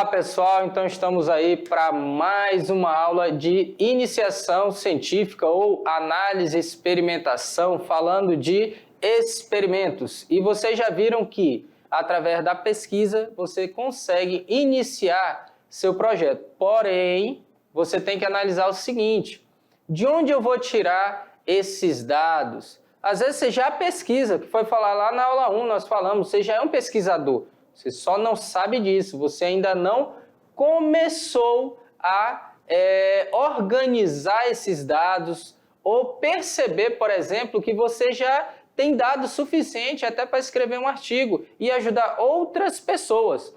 pessoal, então estamos aí para mais uma aula de iniciação científica ou análise e experimentação, falando de experimentos. E vocês já viram que, através da pesquisa, você consegue iniciar seu projeto. Porém, você tem que analisar o seguinte: de onde eu vou tirar esses dados? Às vezes você já pesquisa, que foi falar lá na aula 1, nós falamos, você já é um pesquisador. Você só não sabe disso, você ainda não começou a organizar esses dados ou perceber, por exemplo, que você já tem dados suficiente até para escrever um artigo e ajudar outras pessoas.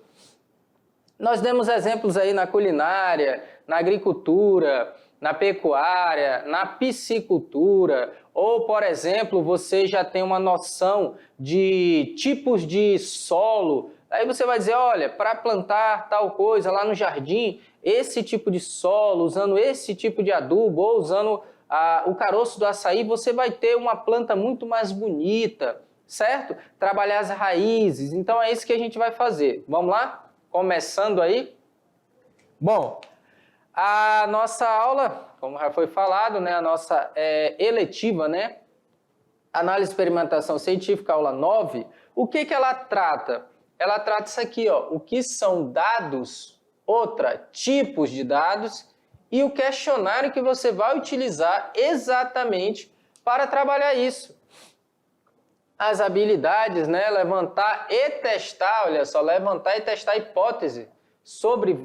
Nós demos exemplos aí na culinária, na agricultura, na pecuária, na piscicultura, ou, por exemplo, você já tem uma noção de tipos de solo. Aí você vai dizer, olha, para plantar tal coisa lá no jardim, esse tipo de solo, usando esse tipo de adubo, ou usando o caroço do açaí, você vai ter uma planta muito mais bonita, certo? Trabalhar as raízes, então é isso que a gente vai fazer. Vamos lá? Começando aí. Bom, a nossa aula, como já foi falado, né, a nossa eletiva, né, Análise e Experimentação Científica, aula 9, o que ela trata? Ela trata isso aqui, ó, o que são dados, tipos de dados e o questionário que você vai utilizar exatamente para trabalhar isso. As habilidades, né, levantar e testar, olha só, levantar e testar hipótese sobre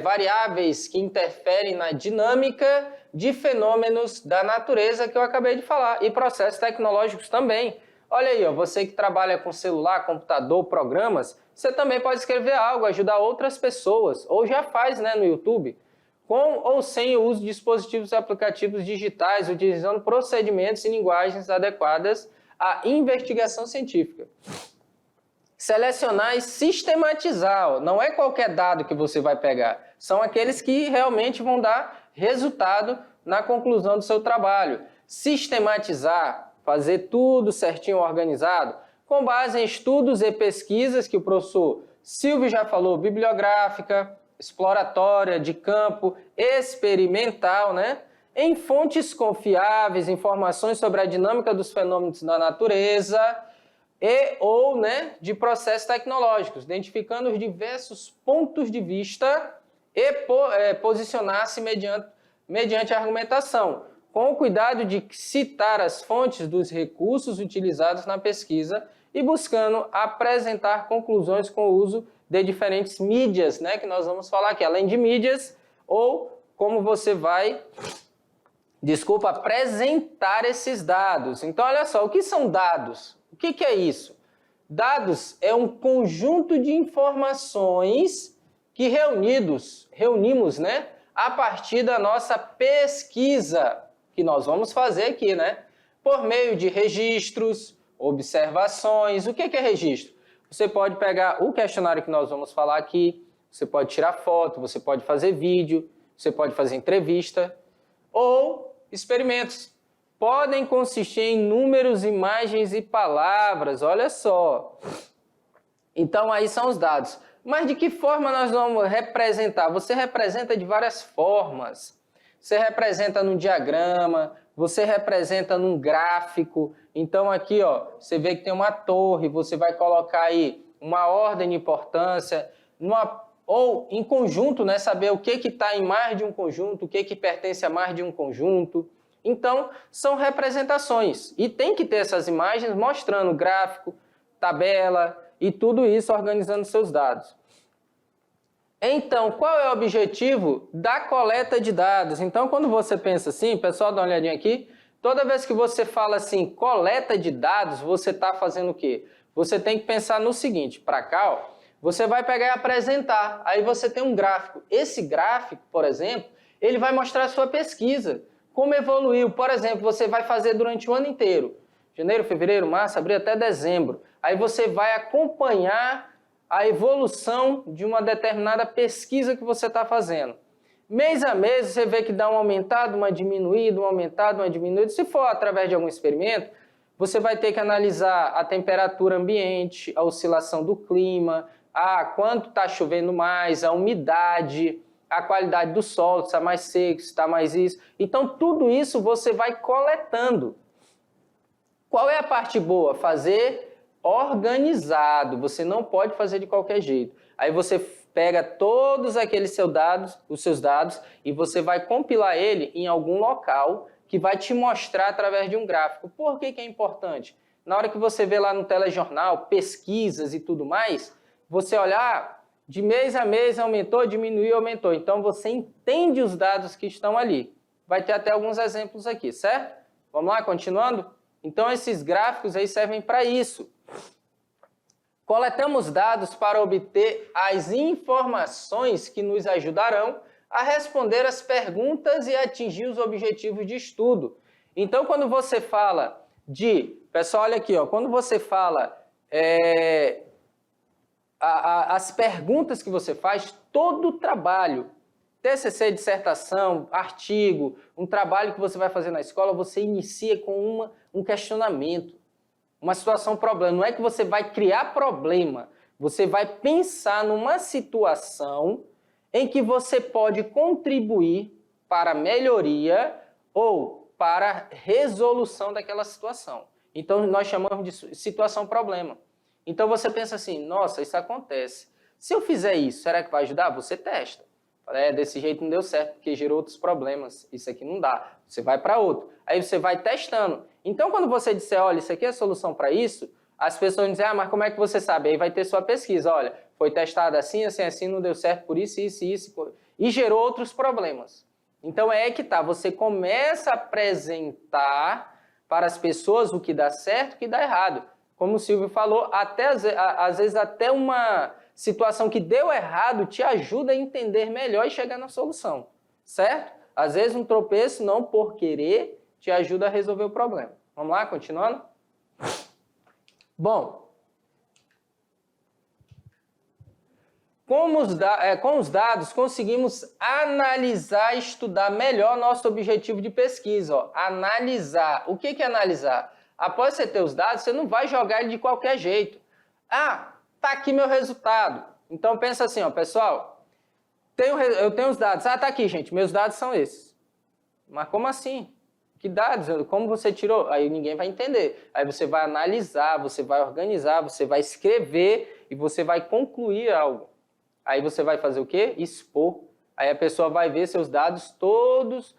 variáveis que interferem na dinâmica de fenômenos da natureza que eu acabei de falar, e processos tecnológicos também. Olha aí, ó, você que trabalha com celular, computador, programas, você também pode escrever algo, ajudar outras pessoas, ou já faz, né, no YouTube, com ou sem o uso de dispositivos e aplicativos digitais, utilizando procedimentos e linguagens adequadas à investigação científica. Selecionar e sistematizar, não é qualquer dado que você vai pegar, são aqueles que realmente vão dar resultado na conclusão do seu trabalho. Sistematizar, fazer tudo certinho, organizado, com base em estudos e pesquisas que o professor Silvio já falou, bibliográfica, exploratória, de campo, experimental, né? Em fontes confiáveis, informações sobre a dinâmica dos fenômenos da natureza ou, né, de processos tecnológicos, identificando os diversos pontos de vista e posicionar-se mediante a argumentação, com o cuidado de citar as fontes dos recursos utilizados na pesquisa e buscando apresentar conclusões com o uso de diferentes mídias, né, que nós vamos falar aqui, além de mídias, ou como você vai, apresentar esses dados. Então, olha só, o que são dados? O que é isso? Dados é um conjunto de informações que reunimos, né, a partir da nossa pesquisa, que nós vamos fazer aqui, né, por meio de registros, observações. O que é registro? Você pode pegar o questionário que nós vamos falar aqui, você pode tirar foto, você pode fazer vídeo, você pode fazer entrevista, ou experimentos. Podem consistir em números, imagens e palavras, olha só. Então aí são os dados. Mas de que forma nós vamos representar? Você representa de várias formas. Você representa num diagrama, você representa num gráfico. Então aqui, ó, você vê que tem uma torre, você vai colocar aí uma ordem de importância, ou em conjunto, né, saber o que está em mais de um conjunto, o que pertence a mais de um conjunto. Então, são representações. E tem que ter essas imagens mostrando gráfico, tabela e tudo isso organizando seus dados. Então, qual é o objetivo da coleta de dados? Então, quando você pensa assim, pessoal, dá uma olhadinha aqui, toda vez que você fala assim, coleta de dados, você está fazendo o quê? Você tem que pensar no seguinte, para cá, ó, você vai pegar e apresentar, aí você tem um gráfico. Esse gráfico, por exemplo, ele vai mostrar a sua pesquisa, como evoluiu. Por exemplo, você vai fazer durante o ano inteiro, janeiro, fevereiro, março, abril, até dezembro. Aí você vai acompanhar a evolução de uma determinada pesquisa que você está fazendo. Mês a mês, você vê que dá uma aumentada, uma diminuída, uma aumentada, uma diminuída. Se for através de algum experimento, você vai ter que analisar a temperatura ambiente, a oscilação do clima, quanto está chovendo mais, a umidade, a qualidade do solo, se está mais seco, se está mais isso. Então, tudo isso você vai coletando. Qual é a parte boa? Fazer organizado. Você não pode fazer de qualquer jeito. Aí você pega todos aqueles os seus dados e você vai compilar ele em algum local que vai te mostrar através de um gráfico. Por que é importante? Na hora que você vê lá no telejornal, pesquisas e tudo mais, você olhar de mês a mês aumentou, diminuiu, aumentou. Então você entende os dados que estão ali. Vai ter até alguns exemplos aqui, certo? Vamos lá, continuando? Então esses gráficos aí servem para isso. Coletamos dados para obter as informações que nos ajudarão a responder as perguntas e atingir os objetivos de estudo. Então, quando você fala pessoal, olha aqui, ó, quando você fala as perguntas que você faz, todo o trabalho, TCC, dissertação, artigo, um trabalho que você vai fazer na escola, você inicia com um questionamento. Uma situação problema. Não é que você vai criar problema, você vai pensar numa situação em que você pode contribuir para a melhoria ou para a resolução daquela situação. Então, nós chamamos de situação problema. Então, você pensa assim, nossa, isso acontece. Se eu fizer isso, será que vai ajudar? Você testa. Desse jeito não deu certo, porque gerou outros problemas. Isso aqui não dá. Você vai para outro. Aí você vai testando. Então, quando você disser, olha, isso aqui é a solução para isso, as pessoas vão dizer, mas como é que você sabe? Aí vai ter sua pesquisa. Olha, foi testado assim, assim, assim, não deu certo por isso, isso, isso. E gerou outros problemas. Então, é que tá. Você começa a apresentar para as pessoas o que dá certo e o que dá errado. Como o Silvio falou, às vezes até uma situação que deu errado te ajuda a entender melhor e chegar na solução, certo? Às vezes um tropeço, não por querer, te ajuda a resolver o problema. Vamos lá, continuando? Bom, com os dados conseguimos analisar e estudar melhor nosso objetivo de pesquisa. Ó. Analisar. O que é analisar? Após você ter os dados, você não vai jogar ele de qualquer jeito. Tá aqui meu resultado. Então pensa assim, ó, pessoal, eu tenho os dados. Tá aqui, gente, meus dados são esses. Mas como assim? Que dados? Como você tirou? Aí ninguém vai entender. Aí você vai analisar, você vai organizar, você vai escrever e você vai concluir algo. Aí você vai fazer o quê? Expor. Aí a pessoa vai ver seus dados todos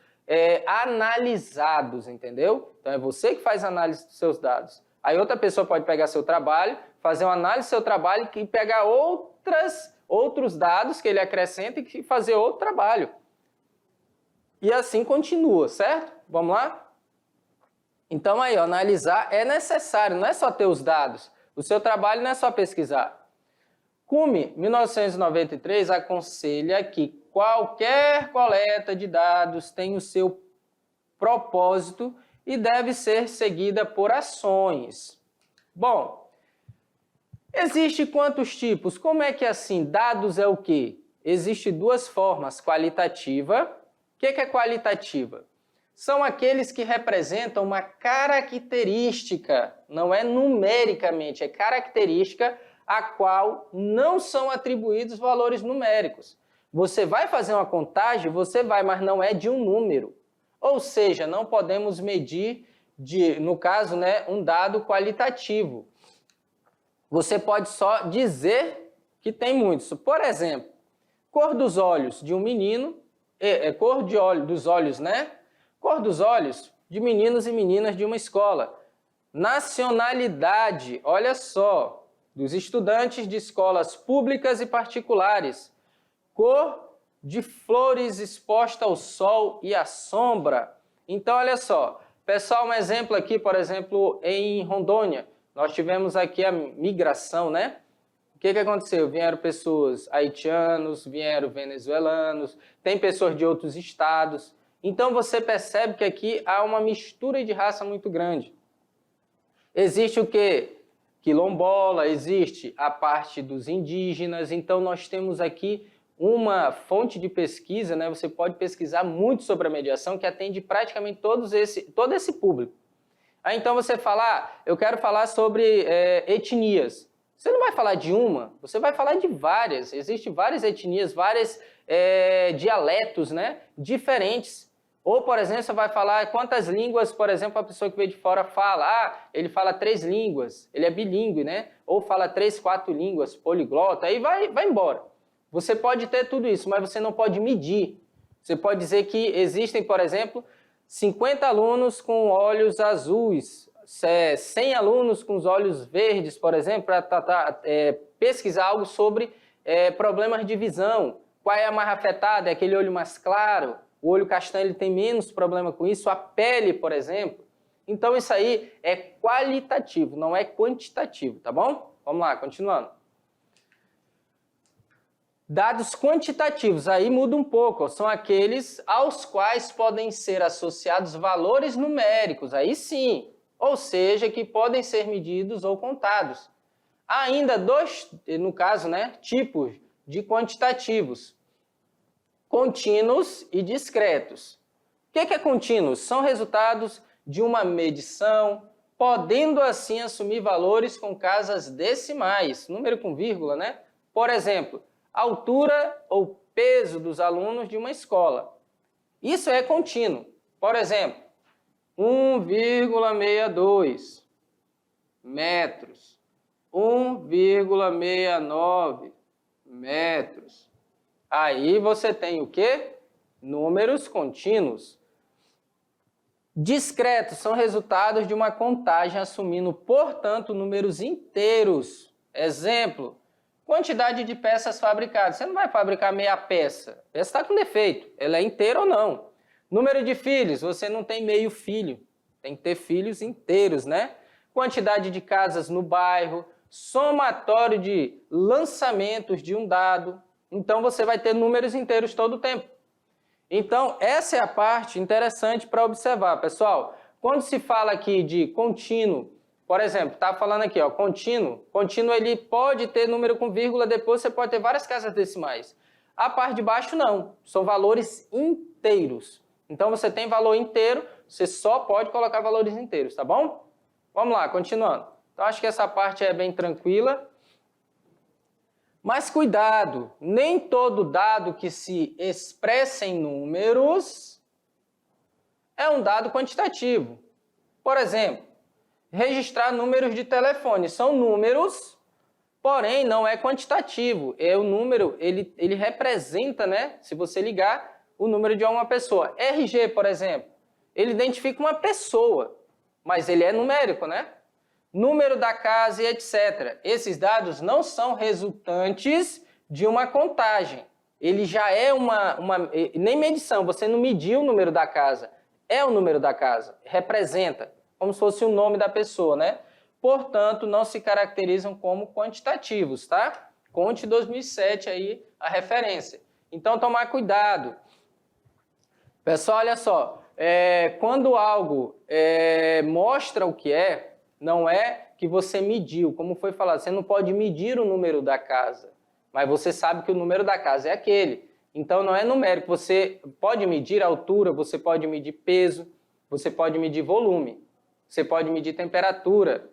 analisados, entendeu? Então é você que faz a análise dos seus dados. Aí outra pessoa pode pegar seu trabalho, fazer uma análise do seu trabalho e pegar outros dados que ele acrescenta e fazer outro trabalho. E assim continua, certo? Vamos lá? Então aí, ó, analisar é necessário, não é só ter os dados. O seu trabalho não é só pesquisar. Cume, 1993, aconselha que qualquer coleta de dados tem o seu propósito e deve ser seguida por ações. Bom, existe quantos tipos? Como é que é assim? Dados é o quê? Existem duas formas, qualitativa. O que é qualitativa? São aqueles que representam uma característica, não é numericamente, é característica a qual não são atribuídos valores numéricos. Você vai fazer uma contagem, você vai, mas não é de um número. Ou seja, não podemos medir, no caso, né, um dado qualitativo. Você pode só dizer que tem muitos. Por exemplo, cor dos olhos de um menino, cor dos olhos, né? Cor dos olhos de meninos e meninas de uma escola. Nacionalidade, olha só, dos estudantes de escolas públicas e particulares. Cor de flores exposta ao sol e à sombra. Então, olha só, pessoal, um exemplo aqui, por exemplo, em Rondônia, nós tivemos aqui a migração, né? O que aconteceu? Vieram pessoas haitianos, vieram venezuelanos, tem pessoas de outros estados. Então, você percebe que aqui há uma mistura de raça muito grande. Existe o quê? Quilombola, existe a parte dos indígenas. Então, nós temos aqui uma fonte de pesquisa, né? Você pode pesquisar muito sobre a mediação, que atende praticamente todo esse público. Aí, então, você fala, eu quero falar sobre etnias. você não vai falar de uma, você vai falar de várias. Existem várias etnias, vários dialetos, né, diferentes. Ou, por exemplo, você vai falar quantas línguas, por exemplo, a pessoa que veio de fora fala. Ah, ele fala 3 línguas, ele é bilíngue, né? Ou fala 3, 4 línguas, poliglota, aí vai embora. Você pode ter tudo isso, mas você não pode medir. Você pode dizer que existem, por exemplo, 50 alunos com olhos azuis, 100 alunos com os olhos verdes, por exemplo, para pesquisar algo sobre problemas de visão. Qual é a mais afetada? É aquele olho mais claro? O olho castanho ele tem menos problema com isso? A pele, por exemplo? Então isso aí é qualitativo, não é quantitativo, tá bom? Vamos lá, continuando. Dados quantitativos, aí muda um pouco, são aqueles aos quais podem ser associados valores numéricos, aí sim, ou seja, que podem ser medidos ou contados. Há ainda dois, no caso, né, tipos de quantitativos, contínuos e discretos. O que é contínuos? São resultados de uma medição, podendo assim assumir valores com casas decimais, número com vírgula, né? Por exemplo, altura ou peso dos alunos de uma escola. Isso é contínuo. Por exemplo, 1,62 metros, 1,69 metros. Aí você tem o quê? Números contínuos. Discretos são resultados de uma contagem assumindo, portanto, números inteiros. Exemplo, quantidade de peças fabricadas. Você não vai fabricar meia peça. A peça está com defeito. Ela é inteira ou não. Número de filhos. Você não tem meio filho. Tem que ter filhos inteiros, né? Quantidade de casas no bairro. Somatório de lançamentos de um dado. Então, você vai ter números inteiros todo o tempo. Então, essa é a parte interessante para observar, pessoal. Quando se fala aqui de contínuo, por exemplo, está falando aqui, ó, contínuo. Contínuo ele pode ter número com vírgula, depois você pode ter várias casas decimais. A parte de baixo não, são valores inteiros. Então, você tem valor inteiro, você só pode colocar valores inteiros, tá bom? Vamos lá, continuando. Então, acho que essa parte é bem tranquila. Mas cuidado, nem todo dado que se expressa em números é um dado quantitativo. Por exemplo, registrar números de telefone são números, porém não é quantitativo. É o número, ele representa, né? Se você ligar, o número de uma pessoa. RG, por exemplo, ele identifica uma pessoa, mas ele é numérico, né? Número da casa e etc. Esses dados não são resultantes de uma contagem. Ele já é nem medição, você não mediu o número da casa. É o número da casa, representa, como se fosse o nome da pessoa, né? Portanto, não se caracterizam como quantitativos, tá? Conte 2007 aí a referência. Então, tomar cuidado. Pessoal, olha só, quando algo mostra o que é, não é que você mediu, como foi falado, você não pode medir o número da casa, mas você sabe que o número da casa é aquele. Então não é numérico, você pode medir a altura, você pode medir peso, você pode medir volume, você pode medir temperatura,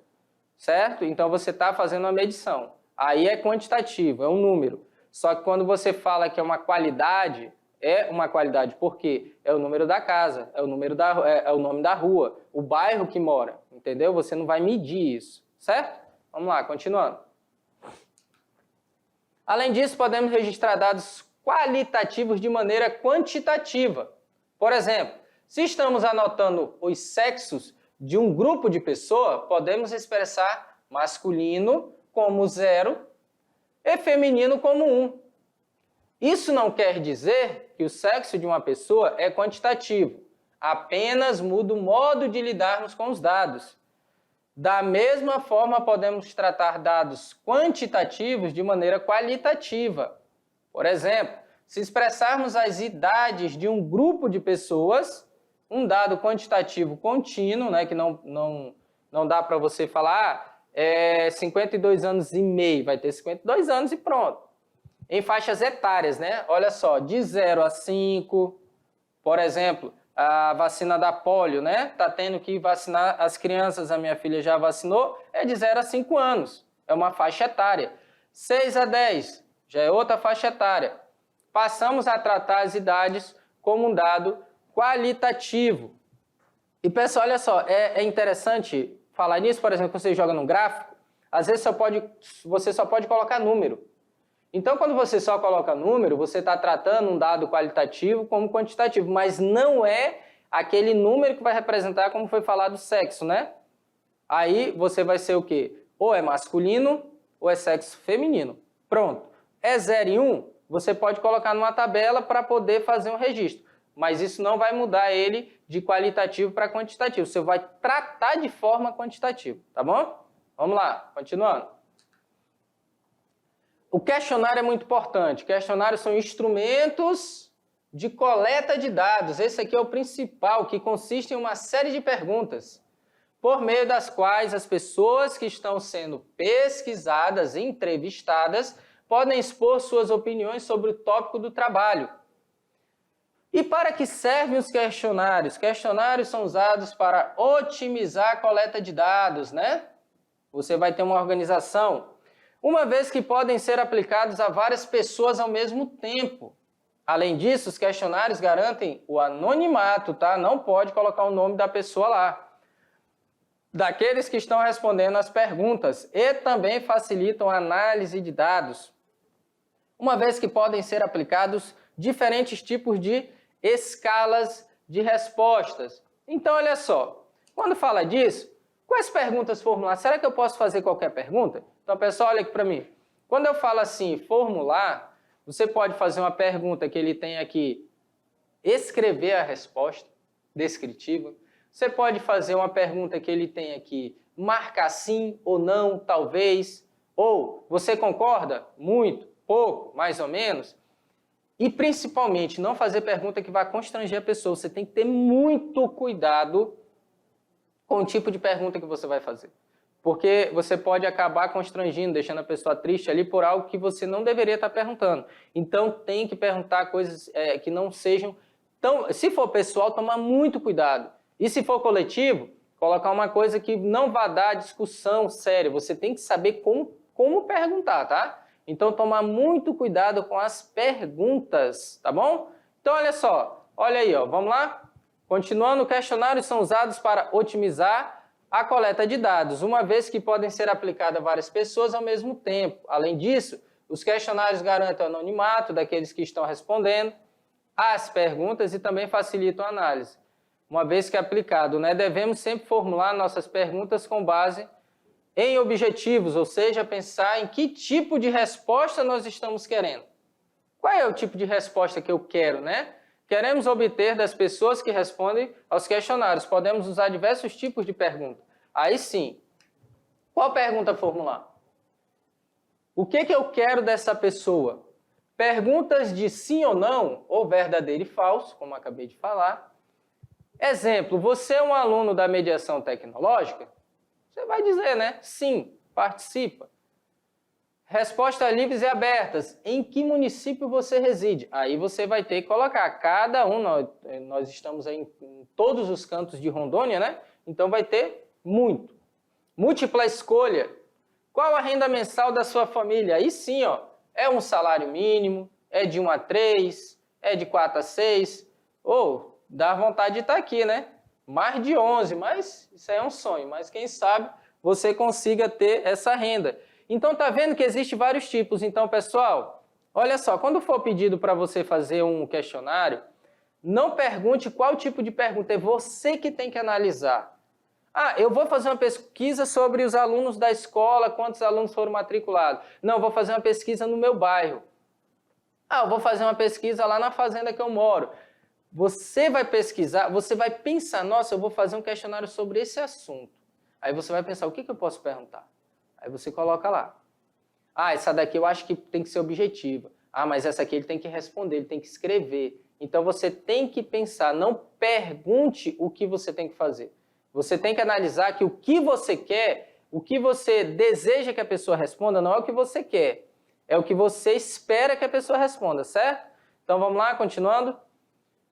certo? Então você está fazendo uma medição. Aí é quantitativo, é um número. Só que quando você fala que é uma qualidade, por quê? É o número da casa, é o nome da rua, o bairro que mora, entendeu? Você não vai medir isso, certo? Vamos lá, continuando. Além disso, podemos registrar dados qualitativos de maneira quantitativa. Por exemplo, se estamos anotando os sexos de um grupo de pessoas, podemos expressar masculino como 0 e feminino como 1. Isso não quer dizer que o sexo de uma pessoa é quantitativo, apenas muda o modo de lidarmos com os dados. Da mesma forma, podemos tratar dados quantitativos de maneira qualitativa. Por exemplo, se expressarmos as idades de um grupo de pessoas, um dado quantitativo contínuo, né, que não dá para você falar, 52 anos e meio, vai ter 52 anos e pronto. Em faixas etárias, né? Olha só, de 0 a 5, por exemplo, a vacina da polio, né? Tá tendo que vacinar as crianças, a minha filha já vacinou, é de 0 a 5 anos. é uma faixa etária. 6 a 10 já é outra faixa etária. Passamos a tratar as idades como um dado qualitativo. E pessoal, olha só, é interessante falar nisso, por exemplo, quando você joga num gráfico, às vezes você só pode colocar número. Então, quando você só coloca número, você está tratando um dado qualitativo como quantitativo, mas não é aquele número que vai representar, como foi falado, o sexo, né? Aí você vai ser o quê? Ou é masculino ou é sexo feminino. Pronto. É 0 e 1, você pode colocar numa tabela para poder fazer um registro. Mas isso não vai mudar ele de qualitativo para quantitativo. Você vai tratar de forma quantitativa, tá bom? Vamos lá, continuando. O questionário é muito importante. Questionários são instrumentos de coleta de dados. Esse aqui é o principal, que consiste em uma série de perguntas, por meio das quais as pessoas que estão sendo pesquisadas, entrevistadas, podem expor suas opiniões sobre o tópico do trabalho. E para que servem os questionários? Questionários são usados para otimizar a coleta de dados, né? Você vai ter uma organização, uma vez que podem ser aplicados a várias pessoas ao mesmo tempo. Além disso, os questionários garantem o anonimato, tá? Não pode colocar o nome da pessoa lá, daqueles que estão respondendo as perguntas, e também facilitam a análise de dados, uma vez que podem ser aplicados diferentes tipos de escalas de respostas. Então, olha só, quando fala disso, quais perguntas formular? Será que eu posso fazer qualquer pergunta? Então, pessoal, olha aqui para mim. Quando eu falo assim, formular, você pode fazer uma pergunta que ele tem aqui, escrever a resposta descritiva. Você pode fazer uma pergunta que ele tem aqui, marcar sim ou não, talvez. Ou, você concorda? Muito, pouco, mais ou menos. E, principalmente, não fazer pergunta que vai constranger a pessoa. Você tem que ter muito cuidado com o tipo de pergunta que você vai fazer. Porque você pode acabar constrangindo, deixando a pessoa triste ali por algo que você não deveria estar perguntando. Então, tem que perguntar coisas que não sejam tão... Se for pessoal, tomar muito cuidado. E se for coletivo, colocar uma coisa que não vá dar discussão séria. Você tem que saber como perguntar, tá? Então, tomar muito cuidado com as perguntas, tá bom? Então, olha só. Olha aí, ó. Vamos lá? Continuando, questionários são usados para otimizar a coleta de dados, uma vez que podem ser aplicados a várias pessoas ao mesmo tempo. Além disso, os questionários garantem o anonimato daqueles que estão respondendo às perguntas e também facilitam a análise. Uma vez que é aplicado, né, devemos sempre formular nossas perguntas com base em objetivos, ou seja, pensar em que tipo de resposta nós estamos querendo. Qual é o tipo de resposta que eu quero, né? Queremos obter das pessoas que respondem aos questionários. Podemos usar diversos tipos de pergunta. Aí sim, qual pergunta formular? O que eu quero dessa pessoa? Perguntas de sim ou não, ou verdadeiro e falso, como acabei de falar. Exemplo, você é um aluno da mediação tecnológica? Você vai dizer, né? Sim, participa. Respostas livres e abertas. Em que município você reside? Aí você vai ter que colocar cada um. Nós estamos aí em todos os cantos de Rondônia, né? Então vai ter muito. Múltipla escolha. Qual a renda mensal da sua família? Aí sim, ó, é um salário mínimo, é de 1 a 3, é de 4 a 6. Ou dá vontade de estar aqui, né? Mais de 11, mas isso aí é um sonho. Mas quem sabe você consiga ter essa renda. Então, tá vendo que existem vários tipos. Então, pessoal, olha só, quando for pedido para você fazer um questionário, não pergunte qual tipo de pergunta, é você que tem que analisar. Ah, eu vou fazer uma pesquisa sobre os alunos da escola, quantos alunos foram matriculados. Não, eu vou fazer uma pesquisa no meu bairro. Ah, eu vou fazer uma pesquisa lá na fazenda que eu moro. Você vai pesquisar, você vai pensar, nossa, eu vou fazer um questionário sobre esse assunto. Aí você vai pensar, o que eu posso perguntar? Aí você coloca lá. Ah, essa daqui eu acho que tem que ser objetiva. Ah, mas essa aqui ele tem que responder, ele tem que escrever. Então você tem que pensar, não pergunte o que você tem que fazer. Você tem que analisar que o que você quer, o que você deseja que a pessoa responda, não é o que você quer. É o que você espera que a pessoa responda, certo? Então vamos lá, continuando.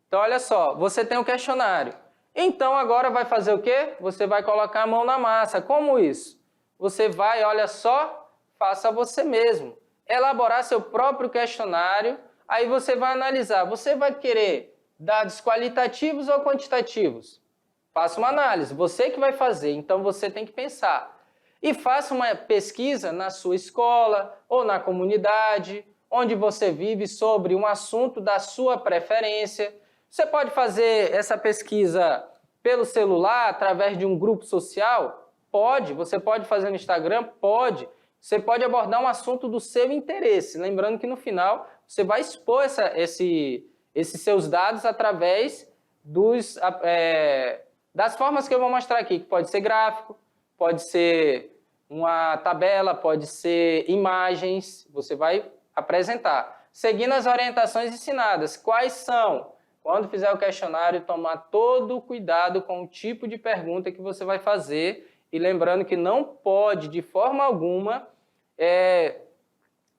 Então olha só, você tem um questionário. Então agora vai fazer o quê? Você vai colocar a mão na massa. Como isso? Você vai, olha só, faça você mesmo. Elaborar seu próprio questionário, aí você vai analisar. Você vai querer dados qualitativos ou quantitativos? Faça uma análise, você que vai fazer, então você tem que pensar. E faça uma pesquisa na sua escola ou na comunidade, onde você vive, sobre um assunto da sua preferência. Você pode fazer essa pesquisa pelo celular, através de um grupo social? Pode. Você pode fazer no Instagram? Pode. Você pode abordar um assunto do seu interesse. Lembrando que no final você vai expor esses seus dados através das formas que eu vou mostrar aqui, que pode ser gráfico, pode ser uma tabela, pode ser imagens, você vai apresentar. Seguindo as orientações ensinadas. Quais são? Quando fizer o questionário, tomar todo o cuidado com o tipo de pergunta que você vai fazer e lembrando que não pode, de forma alguma,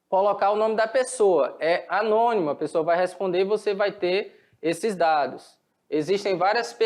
colocar o nome da pessoa. É anônimo, a pessoa vai responder e você vai ter esses dados. Existem várias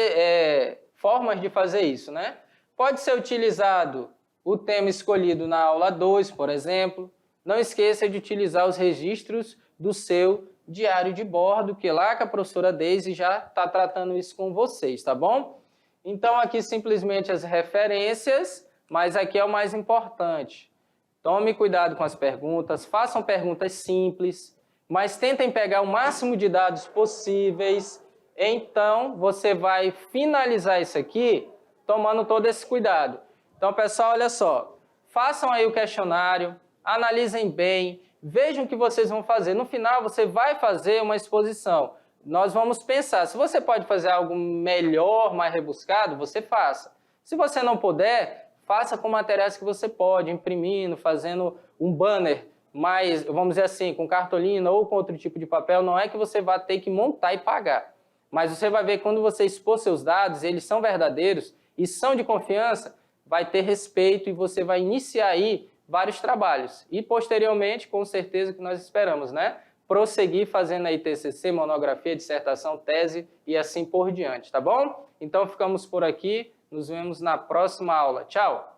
formas de fazer isso, né? Pode ser utilizado o tema escolhido na aula 2, por exemplo. Não esqueça de utilizar os registros do seu diário de bordo, que lá que a professora Deise já está tratando isso com vocês, tá bom? Então, aqui simplesmente as referências, mas aqui é o mais importante. Tome cuidado com as perguntas, façam perguntas simples, mas tentem pegar o máximo de dados possíveis. Então, você vai finalizar isso aqui tomando todo esse cuidado. Então, pessoal, olha só, façam aí o questionário, analisem bem, vejam o que vocês vão fazer. No final, você vai fazer uma exposição. Nós vamos pensar, se você pode fazer algo melhor, mais rebuscado, você faça. Se você não puder, faça com materiais que você pode, imprimindo, fazendo um banner mais, vamos dizer assim, com cartolina ou com outro tipo de papel. Não é que você vai ter que montar e pagar. Mas você vai ver, quando você expor seus dados, eles são verdadeiros e são de confiança, vai ter respeito e você vai iniciar aí vários trabalhos. E posteriormente, com certeza que nós esperamos, né? Prosseguir fazendo aí TCC, monografia, dissertação, tese e assim por diante, tá bom? Então ficamos por aqui, nos vemos na próxima aula. Tchau!